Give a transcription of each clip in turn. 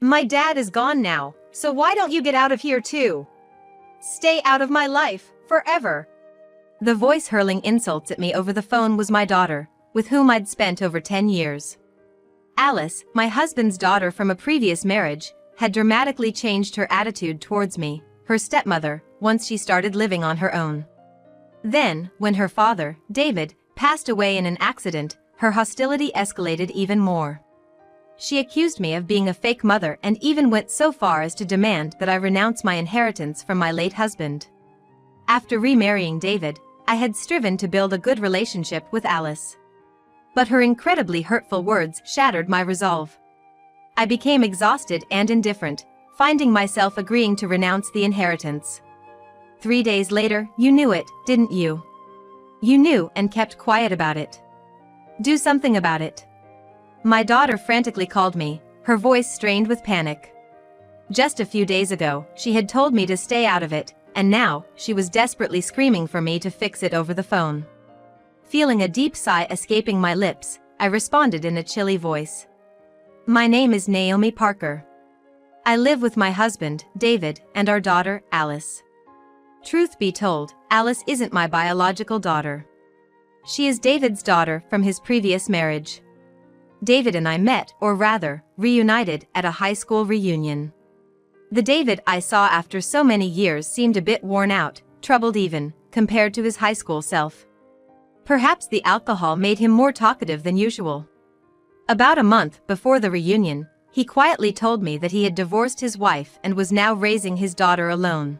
My dad is gone now, so why don't you get out of here too? Stay out of my life, forever. The voice hurling insults at me over the phone was my daughter, with whom I'd spent over 10 years. Alice, my husband's daughter from a previous marriage, had dramatically changed her attitude towards me, her stepmother, once she started living on her own. Then, when her father, David, passed away in an accident, her hostility escalated even more. She accused me of being a fake mother and even went so far as to demand that I renounce my inheritance from my late husband. After remarrying David, I had striven to build a good relationship with Alice. But her incredibly hurtful words shattered my resolve. I became exhausted and indifferent, finding myself agreeing to renounce the inheritance. 3 days later, you knew it, didn't you? You knew and kept quiet about it. Do something about it. My daughter frantically called me, her voice strained with panic. Just a few days ago, she had told me to stay out of it, and now, she was desperately screaming for me to fix it over the phone. Feeling a deep sigh escaping my lips, I responded in a chilly voice. My name is Naomi Parker. I live with my husband, David, and our daughter, Alice. Truth be told, Alice isn't my biological daughter. She is David's daughter from his previous marriage. David and I met, or rather, reunited, at a high school reunion. The David I saw after so many years seemed a bit worn out, troubled even, compared to his high school self. Perhaps the alcohol made him more talkative than usual. About a month before the reunion, he quietly told me that he had divorced his wife and was now raising his daughter alone.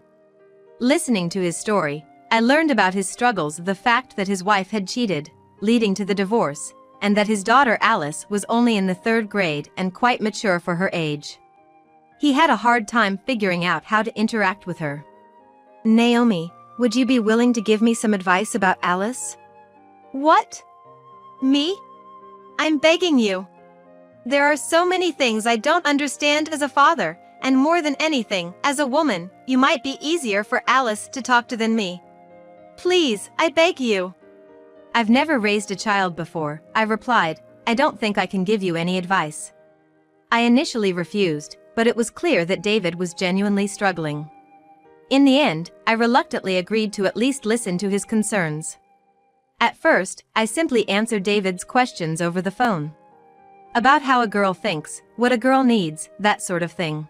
Listening to his story, I learned about his struggles, the fact that his wife had cheated, leading to the divorce, and that his daughter Alice was only in the 3rd grade and quite mature for her age. He had a hard time figuring out how to interact with her. Naomi, would you be willing to give me some advice about Alice? What? Me? I'm begging you. There are so many things I don't understand as a father, and more than anything, as a woman, you might be easier for Alice to talk to than me. Please, I beg you. I've never raised a child before, I replied. I don't think I can give you any advice. I initially refused, but it was clear that David was genuinely struggling. In the end, I reluctantly agreed to at least listen to his concerns. At first, I simply answered David's questions over the phone. About how a girl thinks, what a girl needs, that sort of thing.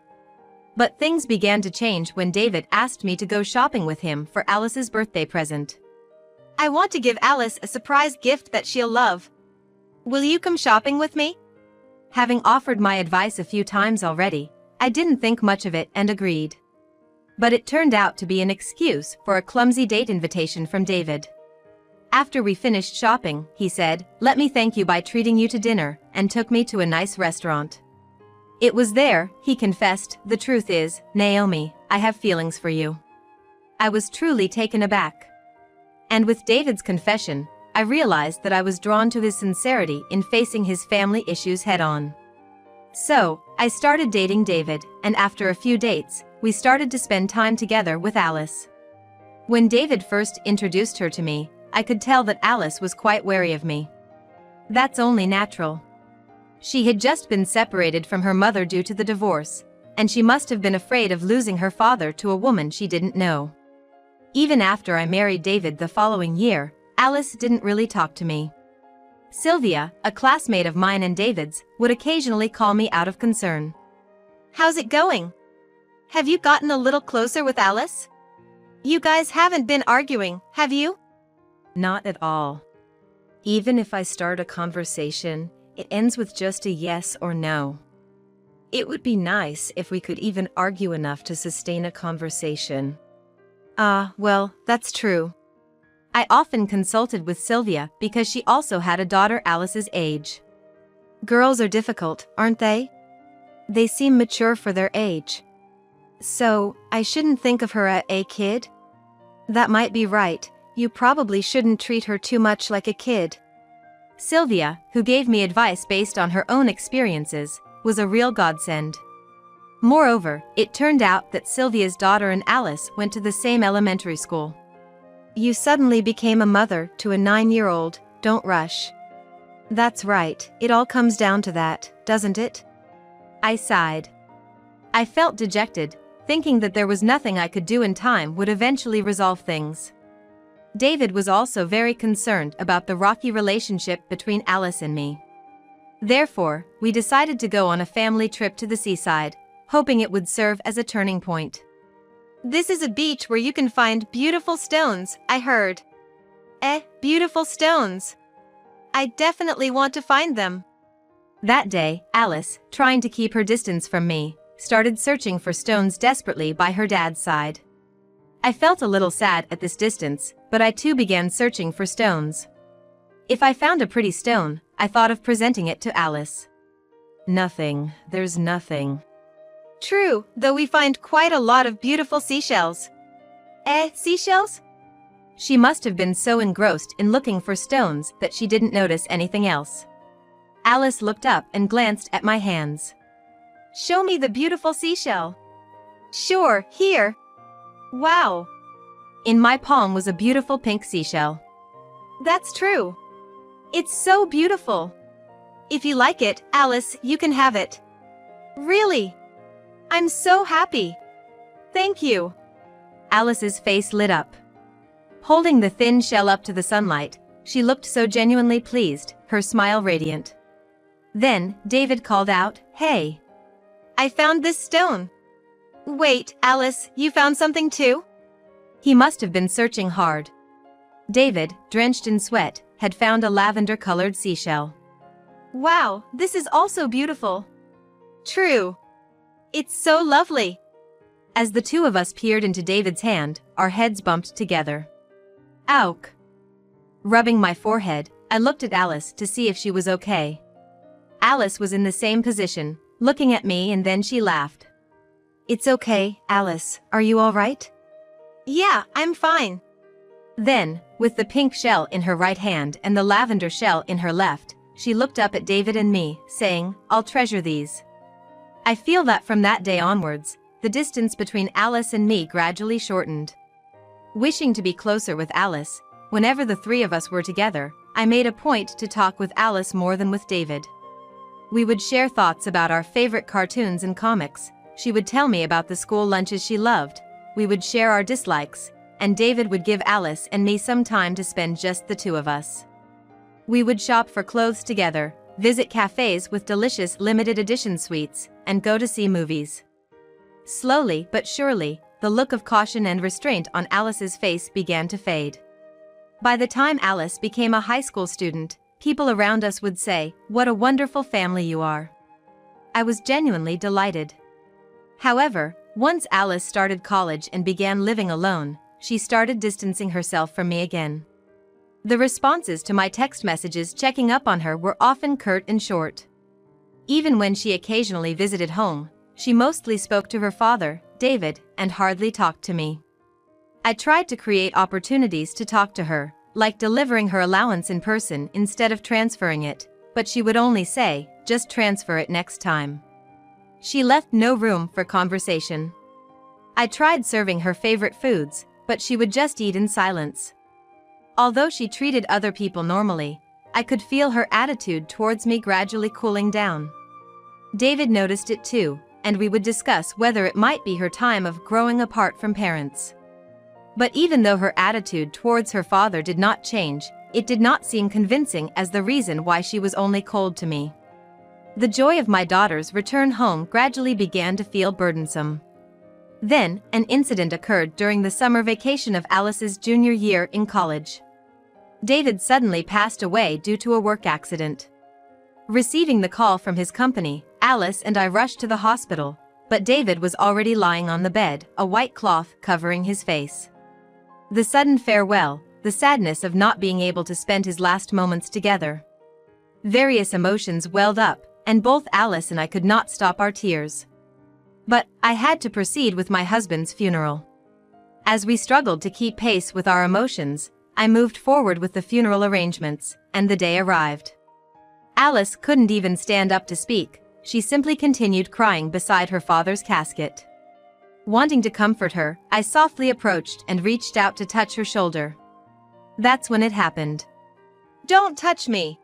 But things began to change when David asked me to go shopping with him for Alice's birthday present. I want to give Alice a surprise gift that she'll love. Will you come shopping with me? Having offered my advice a few times already, I didn't think much of it and agreed. But it turned out to be an excuse for a clumsy date invitation from David. After we finished shopping, he said, "Let me thank you by treating you to dinner," and took me to a nice restaurant. It was there, he confessed, "The truth is, Naomi, I have feelings for you." I was truly taken aback. And with David's confession, I realized that I was drawn to his sincerity in facing his family issues head-on. So, I started dating David, and after a few dates, we started to spend time together with Alice. When David first introduced her to me, I could tell that Alice was quite wary of me. That's only natural. She had just been separated from her mother due to the divorce, and she must have been afraid of losing her father to a woman she didn't know. Even after I married David the following year, Alice didn't really talk to me. Sylvia, a classmate of mine and David's, would occasionally call me out of concern. "How's it going? Have you gotten a little closer with Alice? You guys haven't been arguing, have you?" Not at all. Even if I start a conversation, it ends with just a yes or no. It would be nice if we could even argue enough to sustain a conversation. Well, that's true. I often consulted with Sylvia because she also had a daughter Alice's age. Girls are difficult, aren't they? They seem mature for their age. So, I shouldn't think of her as a kid? That might be right. You probably shouldn't treat her too much like a kid. Sylvia, who gave me advice based on her own experiences, was a real godsend. Moreover, it turned out that Sylvia's daughter and Alice went to the same elementary school. You suddenly became a mother to a 9-year-old, don't rush. That's right, it all comes down to that, doesn't it? I sighed. I felt dejected, thinking that there was nothing I could do and time would eventually resolve things. David was also very concerned about the rocky relationship between Alice and me. Therefore, we decided to go on a family trip to the seaside, hoping it would serve as a turning point. This is a beach where you can find beautiful stones, I heard. Beautiful stones. I definitely want to find them. That day, Alice, trying to keep her distance from me, started searching for stones desperately by her dad's side. I felt a little sad at this distance, but I too began searching for stones. If I found a pretty stone, I thought of presenting it to Alice. Nothing, there's nothing. True, though we find quite a lot of beautiful seashells. Seashells? She must have been so engrossed in looking for stones that she didn't notice anything else. Alice looked up and glanced at my hands. Show me the beautiful seashell. Sure, here. Wow. In my palm was a beautiful pink seashell. That's true. It's so beautiful. If you like it, Alice, you can have it. Really? I'm so happy. Thank you. Alice's face lit up. Holding the thin shell up to the sunlight, she looked so genuinely pleased, her smile radiant. Then, David called out, "Hey! I found this stone." Wait, Alice, you found something too? He must have been searching hard. David, drenched in sweat, had found a lavender-colored seashell. Wow, this is also beautiful. True. It's so lovely. As the two of us peered into David's hand, our heads bumped together. Ouk. Rubbing my forehead, I looked at Alice to see if she was okay. Alice was in the same position, looking at me, and then she laughed. It's okay, Alice, are you all right? Yeah, I'm fine. Then, with the pink shell in her right hand and the lavender shell in her left, she looked up at David and me, saying, "I'll treasure these." I feel that from that day onwards, the distance between Alice and me gradually shortened. Wishing to be closer with Alice, whenever the three of us were together, I made a point to talk with Alice more than with David. We would share thoughts about our favorite cartoons and comics. She would tell me about the school lunches she loved. We would share our dislikes, and David would give Alice and me some time to spend just the two of us. We would shop for clothes together, visit cafes with delicious limited edition sweets, and go to see movies. Slowly but surely, the look of caution and restraint on Alice's face began to fade. By the time Alice became a high school student, people around us would say, "What a wonderful family you are." I was genuinely delighted. However, once Alice started college and began living alone, she started distancing herself from me again. The responses to my text messages checking up on her were often curt and short. Even when she occasionally visited home, she mostly spoke to her father, David, and hardly talked to me. I tried to create opportunities to talk to her, like delivering her allowance in person instead of transferring it, but she would only say, "Just transfer it next time." She left no room for conversation. I tried serving her favorite foods, but she would just eat in silence. Although she treated other people normally, I could feel her attitude towards me gradually cooling down. David noticed it too, and we would discuss whether it might be her time of growing apart from parents. But even though her attitude towards her father did not change, it did not seem convincing as the reason why she was only cold to me. The joy of my daughter's return home gradually began to feel burdensome. Then, an incident occurred during the summer vacation of Alice's junior year in college. David suddenly passed away due to a work accident. Receiving the call from his company, Alice and I rushed to the hospital, but David was already lying on the bed, a white cloth covering his face. The sudden farewell, the sadness of not being able to spend his last moments together. Various emotions welled up, and both Alice and I could not stop our tears. But I had to proceed with my husband's funeral. As we struggled to keep pace with our emotions, I moved forward with the funeral arrangements, and the day arrived. Alice couldn't even stand up to speak, she simply continued crying beside her father's casket. Wanting to comfort her, I softly approached and reached out to touch her shoulder. That's when it happened. "Don't touch me!"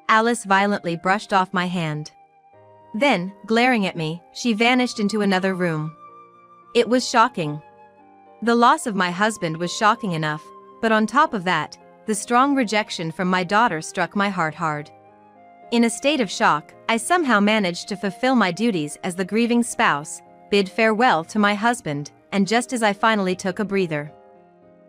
Alice violently brushed off my hand. Then, glaring at me, she vanished into another room. It was shocking. The loss of my husband was shocking enough, but on top of that, the strong rejection from my daughter struck my heart hard. In a state of shock, I somehow managed to fulfill my duties as the grieving spouse, bid farewell to my husband, and just as I finally took a breather.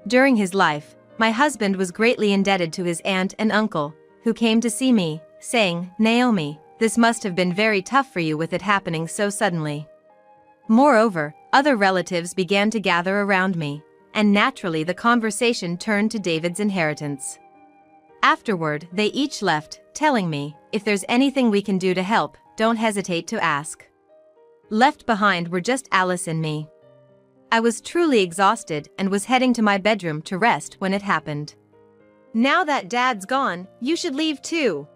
During his life, my husband was greatly indebted to his aunt and uncle, who came to see me, saying, "Naomi, this must have been very tough for you with it happening so suddenly." Moreover, other relatives began to gather around me, and naturally the conversation turned to David's inheritance. Afterward, they each left, telling me, "If there's anything we can do to help, don't hesitate to ask." Left behind were just Alice and me. I was truly exhausted and was heading to my bedroom to rest when it happened. "Now that Dad's gone, you should leave too."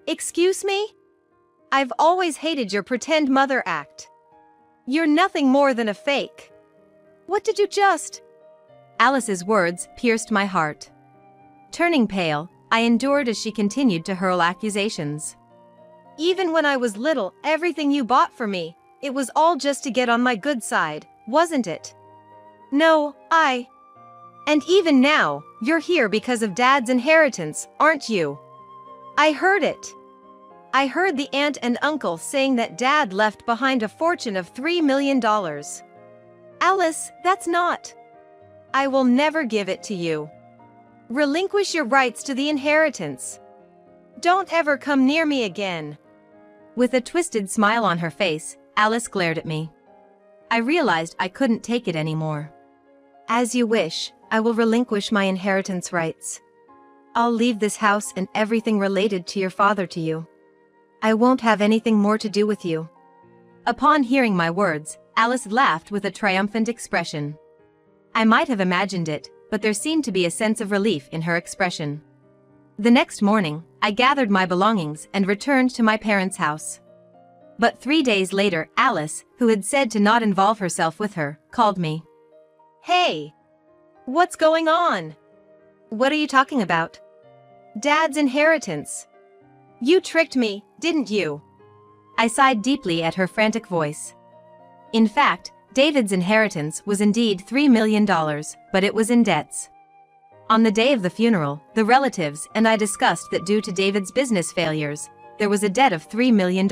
"Excuse me? I've always hated your pretend mother act. You're nothing more than a fake. What did you just—" Alice's words pierced my heart. Turning pale, I endured as she continued to hurl accusations. "Even when I was little, everything you bought for me, it was all just to get on my good side, wasn't it? No, And even now, you're here because of Dad's inheritance, aren't you? I heard it. I heard the aunt and uncle saying that Dad left behind a fortune of $3 million. Alice, that's not. I will never give it to you. Relinquish your rights to the inheritance. Don't ever come near me again." With a twisted smile on her face, Alice glared at me. I realized I couldn't take it anymore. "As you wish, I will relinquish my inheritance rights. I'll leave this house and everything related to your father to you. I won't have anything more to do with you." Upon hearing my words, Alice laughed with a triumphant expression. I might have imagined it, but there seemed to be a sense of relief in her expression. The next morning, I gathered my belongings and returned to my parents' house. But 3 days later, Alice, who had said to not involve herself with her, called me. "Hey! What's going on?" "What are you talking about?" "Dad's inheritance. You tricked me, didn't you?" I sighed deeply at her frantic voice. In fact, David's inheritance was indeed $3 million, but it was in debts. On the day of the funeral, the relatives and I discussed that due to David's business failures, there was a debt of $3 million,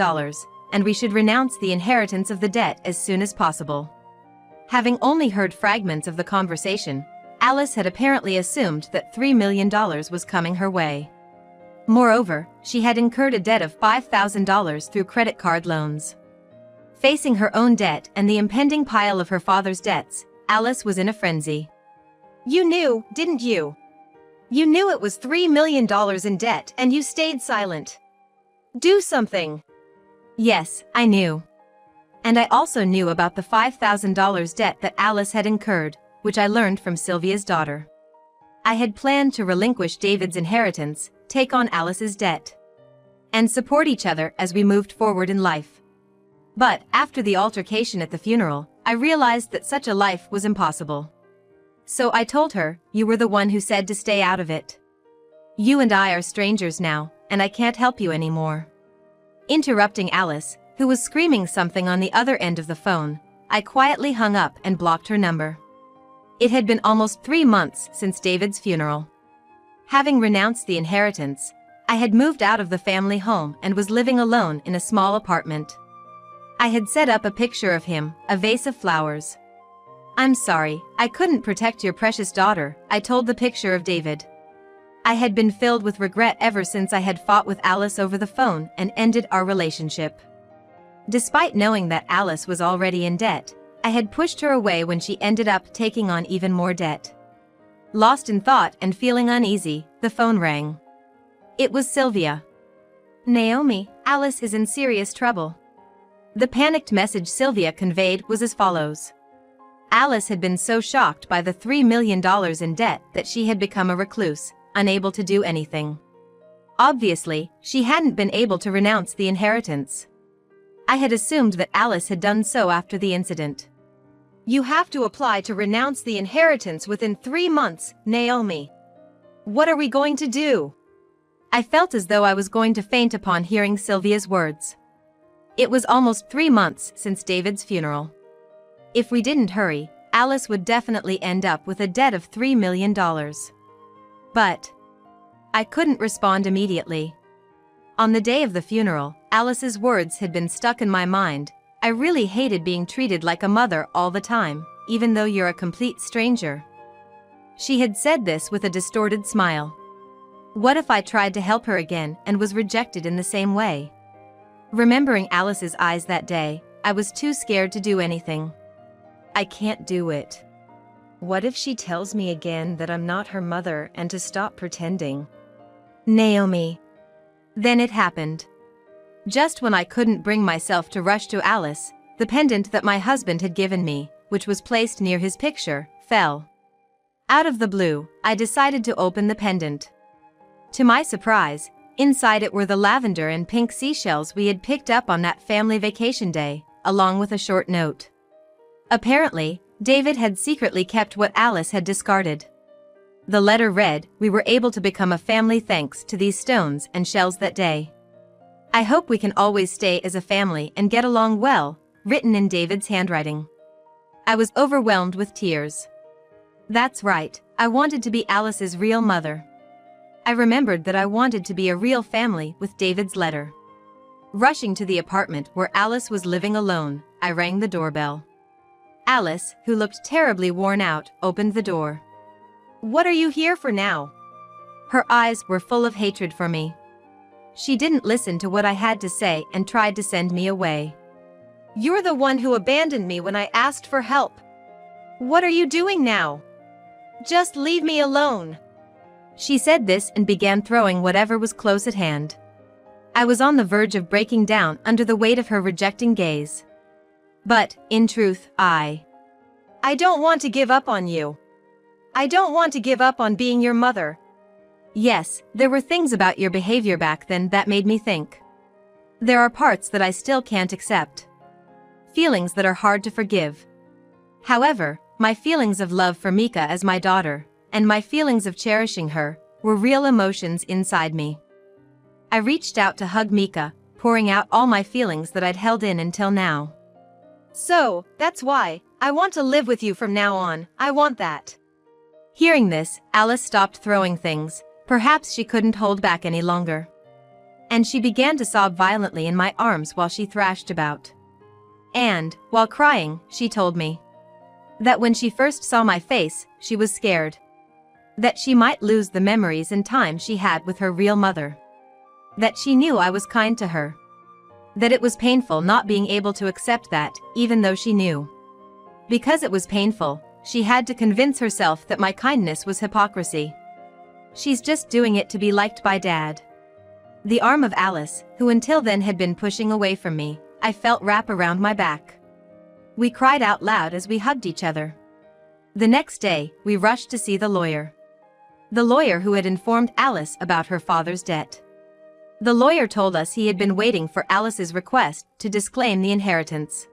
and we should renounce the inheritance of the debt as soon as possible. Having only heard fragments of the conversation, Alice had apparently assumed that $3 million was coming her way. Moreover, she had incurred a debt of $5,000 through credit card loans. Facing her own debt and the impending pile of her father's debts, Alice was in a frenzy. "You knew, didn't you? You knew it was $3 million in debt and you stayed silent. Do something." Yes, I knew. And I also knew about the $5,000 debt that Alice had incurred, which I learned from Sylvia's daughter. I had planned to relinquish David's inheritance, take on Alice's debt, and support each other as we moved forward in life. But, after the altercation at the funeral, I realized that such a life was impossible. So I told her, "You were the one who said to stay out of it. You and I are strangers now, and I can't help you anymore." Interrupting Alice, who was screaming something on the other end of the phone, I quietly hung up and blocked her number. It had been almost 3 months since David's funeral. Having renounced the inheritance, I had moved out of the family home and was living alone in a small apartment. I had set up a picture of him, a vase of flowers. "I'm sorry, I couldn't protect your precious daughter," I told the picture of David. I had been filled with regret ever since I had fought with Alice over the phone and ended our relationship. Despite knowing that Alice was already in debt, I had pushed her away when she ended up taking on even more debt. Lost in thought and feeling uneasy, the phone rang. It was Sylvia. "Naomi, Alice is in serious trouble." The panicked message Sylvia conveyed was as follows. Alice had been so shocked by the $3 million in debt that she had become a recluse, unable to do anything. Obviously, she hadn't been able to renounce the inheritance. I had assumed that Alice had done so after the incident. "You have to apply to renounce the inheritance within 3 months, Naomi. What are we going to do?" I felt as though I was going to faint upon hearing Sylvia's words. It was almost 3 months since David's funeral. If we didn't hurry, Alice would definitely end up with a debt of $3 million. But I couldn't respond immediately. On the day of the funeral, Alice's words had been stuck in my mind. I really hated being treated like a mother all the time, even though you're a complete stranger. She had said this with a distorted smile. What if I tried to help her again and was rejected in the same way? Remembering Alice's eyes that day, I was too scared to do anything. I can't do it. What if she tells me again that I'm not her mother and to stop pretending? Naomi. Then it happened. Just when I couldn't bring myself to rush to Alice, the pendant that my husband had given me, which was placed near his picture, fell. Out of the blue, I decided to open the pendant. To my surprise, inside it were the lavender and pink seashells we had picked up on that family vacation day, along with a short note. Apparently, David had secretly kept what Alice had discarded. The letter read, "We were able to become a family thanks to these stones and shells that day. I hope we can always stay as a family and get along well," written in David's handwriting. I was overwhelmed with tears. That's right, I wanted to be Alice's real mother. I remembered that I wanted to be a real family with David's letter. Rushing to the apartment where Alice was living alone, I rang the doorbell. Alice, who looked terribly worn out, opened the door. "What are you here for now?" Her eyes were full of hatred for me. She didn't listen to what I had to say and tried to send me away. "You're the one who abandoned me when I asked for help. What are you doing now? Just leave me alone." She said this and began throwing whatever was close at hand. I was on the verge of breaking down under the weight of her rejecting gaze. But, in truth, I don't want to give up on you. I don't want to give up on being your mother. Yes, there were things about your behavior back then that made me think. There are parts that I still can't accept. Feelings that are hard to forgive. However, my feelings of love for Mika as my daughter, and my feelings of cherishing her, were real emotions inside me. I reached out to hug Mika, pouring out all my feelings that I'd held in until now. "So, that's why, I want to live with you from now on, I want that." Hearing this, Alice stopped throwing things. Perhaps she couldn't hold back any longer. And she began to sob violently in my arms while she thrashed about. And, while crying, she told me that when she first saw my face, she was scared. That she might lose the memories and time she had with her real mother. That she knew I was kind to her. That it was painful not being able to accept that, even though she knew. Because it was painful, she had to convince herself that my kindness was hypocrisy. She's just doing it to be liked by Dad. The arm of Alice, who until then had been pushing away from me, I felt wrap around my back. We cried out loud as we hugged each other. The next day, we rushed to see the lawyer. The lawyer who had informed Alice about her father's debt. The lawyer told us he had been waiting for Alice's request to disclaim the inheritance.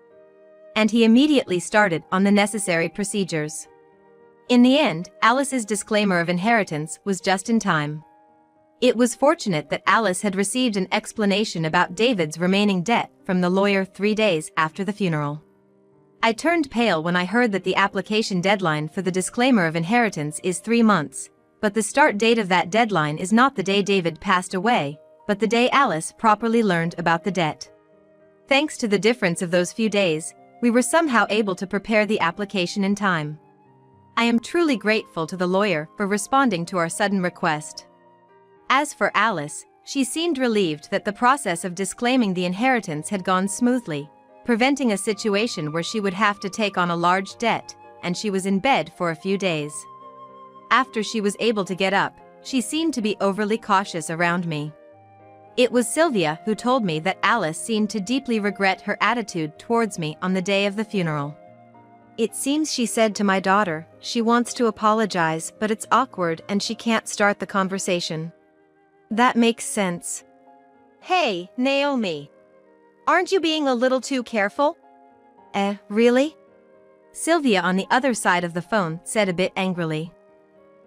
And he immediately started on the necessary procedures. In the end, Alice's disclaimer of inheritance was just in time. It was fortunate that Alice had received an explanation about David's remaining debt from the lawyer 3 days after the funeral. I turned pale when I heard that the application deadline for the disclaimer of inheritance is 3 months, but the start date of that deadline is not the day David passed away, but the day Alice properly learned about the debt. Thanks to the difference of those few days, we were somehow able to prepare the application in time. I am truly grateful to the lawyer for responding to our sudden request. As for Alice, she seemed relieved that the process of disclaiming the inheritance had gone smoothly, preventing a situation where she would have to take on a large debt, and she was in bed for a few days. After she was able to get up, she seemed to be overly cautious around me. It was Sylvia who told me that Alice seemed to deeply regret her attitude towards me on the day of the funeral. "It seems she said to my daughter, she wants to apologize but it's awkward and she can't start the conversation." That makes sense. "Hey, Naomi. Aren't you being a little too careful?" Really?" Sylvia on the other side of the phone said a bit angrily.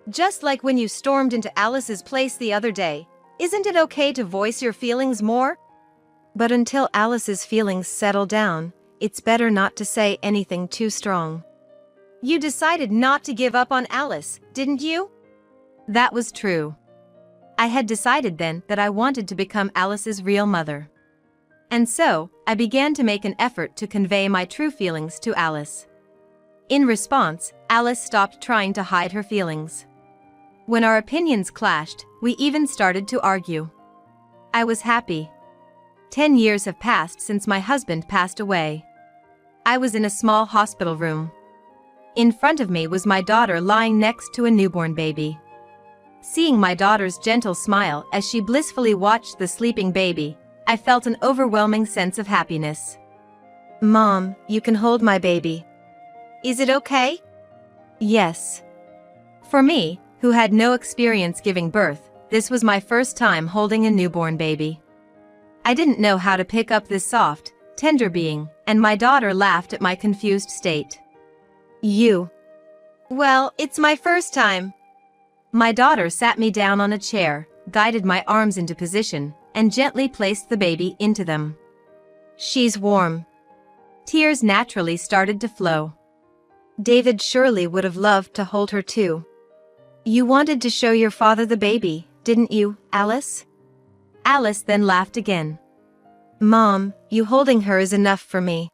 "Just like when you stormed into Alice's place the other day, isn't it okay to voice your feelings more?" But until Alice's feelings settle down, it's better not to say anything too strong. You decided not to give up on Alice, didn't you? That was true. I had decided then that I wanted to become Alice's real mother. And so, I began to make an effort to convey my true feelings to Alice. In response, Alice stopped trying to hide her feelings. When our opinions clashed, we even started to argue. I was happy. 10 years have passed since my husband passed away. I was in a small hospital room. In front of me was my daughter lying next to a newborn baby. Seeing my daughter's gentle smile as she blissfully watched the sleeping baby, I felt an overwhelming sense of happiness. Mom, you can hold my baby. Is it okay? Yes. For me, who had no experience giving birth, this was my first time holding a newborn baby. I didn't know how to pick up this soft, tender being, and my daughter laughed at my confused state. You. Well, it's my first time. My daughter sat me down on a chair, guided my arms into position, and gently placed the baby into them. She's warm. Tears naturally started to flow. David surely would have loved to hold her too. You wanted to show your father the baby, didn't you, Alice? Alice then laughed again. Mom, you holding her is enough for me.